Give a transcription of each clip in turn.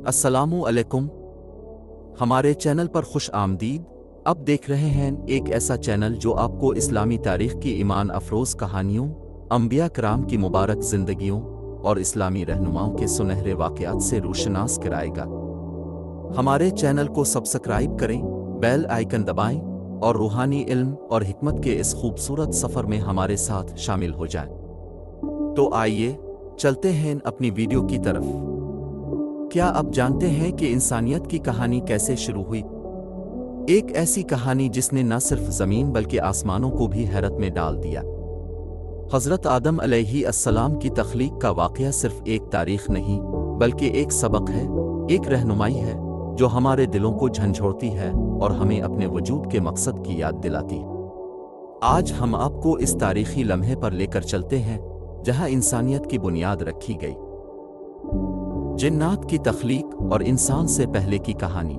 अस्सलामु अलैकुम। हमारे चैनल पर खुश आमदीद। अब देख रहे हैं एक ऐसा चैनल जो आपको इस्लामी तारीख की ईमान अफरोज़ कहानियों, अंबिया कराम की मुबारक ज़िंदगियों और इस्लामी रहनुमाओं के सुनहरे वाक़यात से रोशनास कराएगा। हमारे चैनल को सब्सक्राइब करें, बेल आइकन दबाएं और रूहानी इल्म और हिकमत के इस खूबसूरत सफ़र में हमारे साथ शामिल हो जाएं। तो आइए चलते हैं अपनी वीडियो की तरफ। क्या आप जानते हैं कि इंसानियत की कहानी कैसे शुरू हुई? एक ऐसी कहानी जिसने न सिर्फ ज़मीन बल्कि आसमानों को भी हैरत में डाल दिया। हज़रत आदम अलैहिस्सलाम की तख्लीक का वाक़या सिर्फ एक तारीख़ नहीं बल्कि एक सबक है, एक रहनुमाई है जो हमारे दिलों को झंझोड़ती है और हमें अपने वजूद के मकसद की याद दिलाती है। आज हम आपको इस तारीख़ी लम्हे पर लेकर चलते हैं जहां इंसानियत की बुनियाद रखी गई। जिन्नात की तख्लीक और इंसान से पहले की कहानी।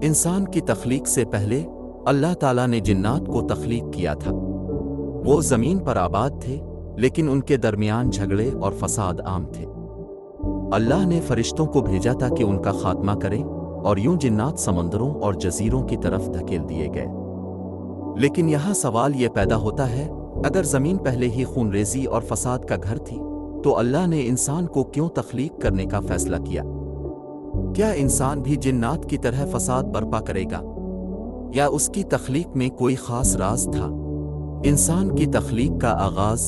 इंसान की तख्लीक से पहले अल्लाह ताला ने जिन्नात को तख्लीक किया था। वो ज़मीन पर आबाद थे, लेकिन उनके दरमियान झगड़े और फसाद आम थे। अल्लाह ने फरिश्तों को भेजा था कि उनका खात्मा करें, और यूं जिन्नात समंदरों और जजीरों की तरफ धकेल दिए गए। लेकिन यहाँ सवाल ये पैदा होता है, अगर ज़मीन पहले ही खूनरेज़ी और फसाद का घर थी तो अल्लाह ने इंसान को क्यों तख्लीक करने का फैसला किया? क्या इंसान भी जिन्नात की तरह फसाद बर्पा करेगा, या उसकी तख्लीक में कोई ख़ास राज था? इंसान की तख्लीक का आगाज़।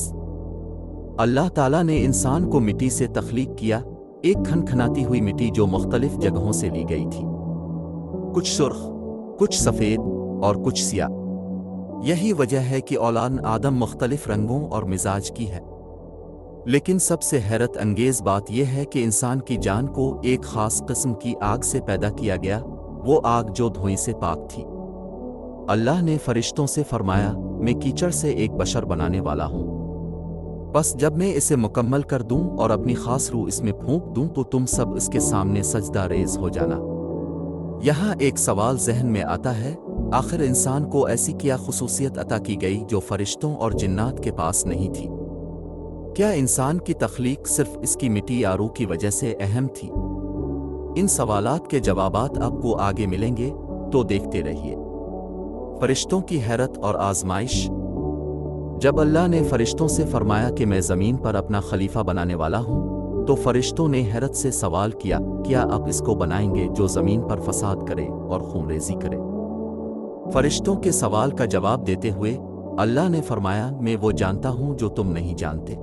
अल्लाह ताला ने इंसान को मिट्टी से तख्लीक किया, एक खनखनाती हुई मिट्टी जो मुख्तलिफ जगहों से ली गई थी। कुछ सुर्ख, कुछ सफ़ेद और कुछ सियाह। यही वजह है कि औलाद आदम मुख्तलिफ रंगों और मिजाज की है। लेकिन सबसे हैरत अंगेज़ बात यह है कि इंसान की जान को एक ख़ास किस्म की आग से पैदा किया गया, वो आग जो धुएं से पाक थी। अल्लाह ने फरिश्तों से फरमाया, मैं कीचड़ से एक बशर बनाने वाला हूँ, बस जब मैं इसे मुकम्मल कर दूं और अपनी ख़ास रूह इसमें फूंक दूं तो तुम सब इसके सामने सजदा रेज़ हो जाना। यहाँ एक सवाल जहन में आता है, आखिर इंसान को ऐसी क्या खुसूसियत अता की गई जो फरिश्तों और जिन्नात के पास नहीं थी? क्या इंसान की तख्लीक सिर्फ इसकी मिट्टी या रूह की वजह से अहम थी? इन सवालात के जवाबात आपको आगे मिलेंगे, तो देखते रहिए। फरिश्तों की हैरत और आजमाइश। जब अल्लाह ने फरिश्तों से फरमाया कि मैं ज़मीन पर अपना खलीफा बनाने वाला हूँ, तो फरिश्तों ने हैरत से सवाल किया, क्या आप इसको बनाएंगे जो ज़मीन पर फसाद करे और खूनरेज़ी करे? फरिश्तों के सवाल का जवाब देते हुए अल्लाह ने फरमाया, मैं वो जानता हूँ जो तुम नहीं जानते।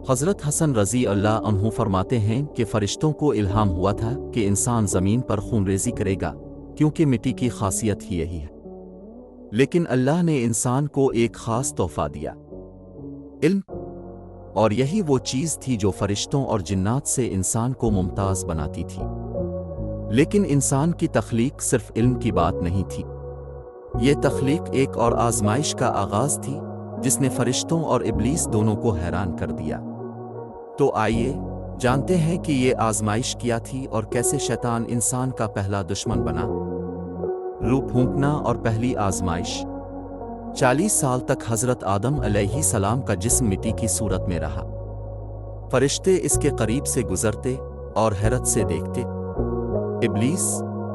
हज़रत हसन रज़ी अल्लाह अन्हु फरमाते हैं कि फ़रिश्तों को इल्हाम हुआ था कि इंसान ज़मीन पर खूनरेज़ी करेगा, क्योंकि मिट्टी की खासियत ही यही है। लेकिन अल्लाह ने इंसान को एक ख़ास तोहफ़ा दिया, इल्म, और यही वो चीज़ थी जो फ़रिश्तों और जिन्नात से इंसान को मुमताज़ बनाती थी। लेकिन इंसान की तख्लीक सिर्फ इल्म की बात नहीं थी। ये तख्लीक एक और आज़माइश का आगाज़ थी जिसने फरिश्तों और इब्लीस दोनों को हैरान कर दिया। तो आइए जानते हैं कि ये आज़माइश क्या थी और कैसे शैतान इंसान का पहला दुश्मन बना। रूह फूंकना और पहली आज़माइश। 40 साल तक हज़रत आदम अलैहिस्सलाम का जिस्म मिट्टी की सूरत में रहा। फरिश्ते इसके करीब से गुजरते और हैरत से देखते। इब्लीस,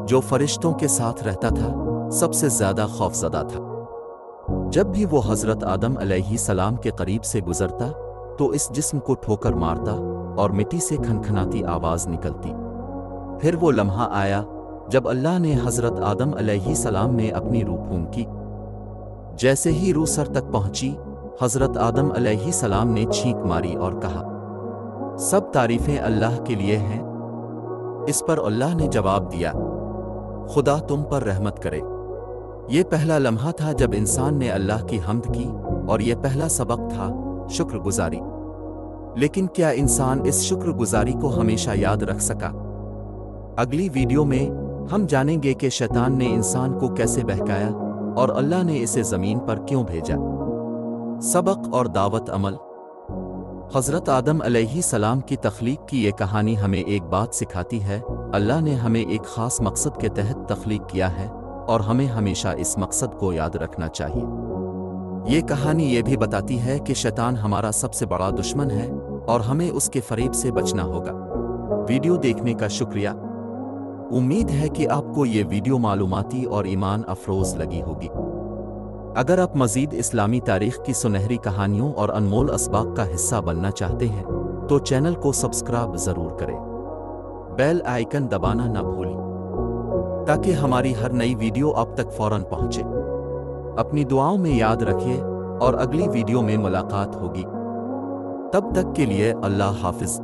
जो फरिश्तों के साथ रहता था, सबसे ज़्यादा खौफज़दा था। जब भी वो हज़रत आदम अलैहिस्सलाम के करीब से गुजरता तो इस जिस्म को ठोकर मारता और मिट्टी से खनखनाती आवाज़ निकलती। फिर वो लम्हा आया जब अल्लाह ने हज़रत आदम अलैहिस्सलाम में अपनी रूह फूंकी। जैसे ही रूह सर तक पहुंची, हज़रत आदम अलैहिस्सलाम ने छींक मारी और कहा, सब तारीफ़ें अल्लाह के लिए हैं। इस पर अल्लाह ने जवाब दिया, खुदा तुम पर रहमत करे। ये पहला लम्हा था जब इंसान ने अल्लाह की हम्द की, और ये पहला सबक था शुक्रगुजारी। लेकिन क्या इंसान इस शुक्रगुजारी को हमेशा याद रख सका? अगली वीडियो में हम जानेंगे कि शैतान ने इंसान को कैसे बहकाया और अल्लाह ने इसे ज़मीन पर क्यों भेजा। सबक और दावत अमल। हज़रत आदम अलैहिस्सलाम की तख्लीक की ये कहानी हमें एक बात सिखाती है, अल्लाह ने हमें एक ख़ास मकसद के तहत तख्लीक किया है और हमें हमेशा इस मकसद को याद रखना चाहिए। ये कहानी ये भी बताती है कि शैतान हमारा सबसे बड़ा दुश्मन है और हमें उसके फरेब से बचना होगा। ویڈیو دیکھنے کا شکریہ۔ امید ہے کہ آپ کو یہ ویڈیو معلوماتی اور ایمان افروز لگی ہوگی۔ اگر آپ مزید اسلامی تاریخ کی سنہری کہانیوں اور انمول اسباق کا حصہ بننا چاہتے ہیں تو چینل کو سبسکرائب ضرور کریں۔ بیل آئیکن دبانا نہ بھولیں تاکہ ہماری ہر نئی ویڈیو آپ تک فوراً پہنچے۔ اپنی دعاؤں میں یاد رکھیے اور اگلی ویڈیو میں ملاقات ہوگی۔ تب تک کے لیے اللہ حافظ۔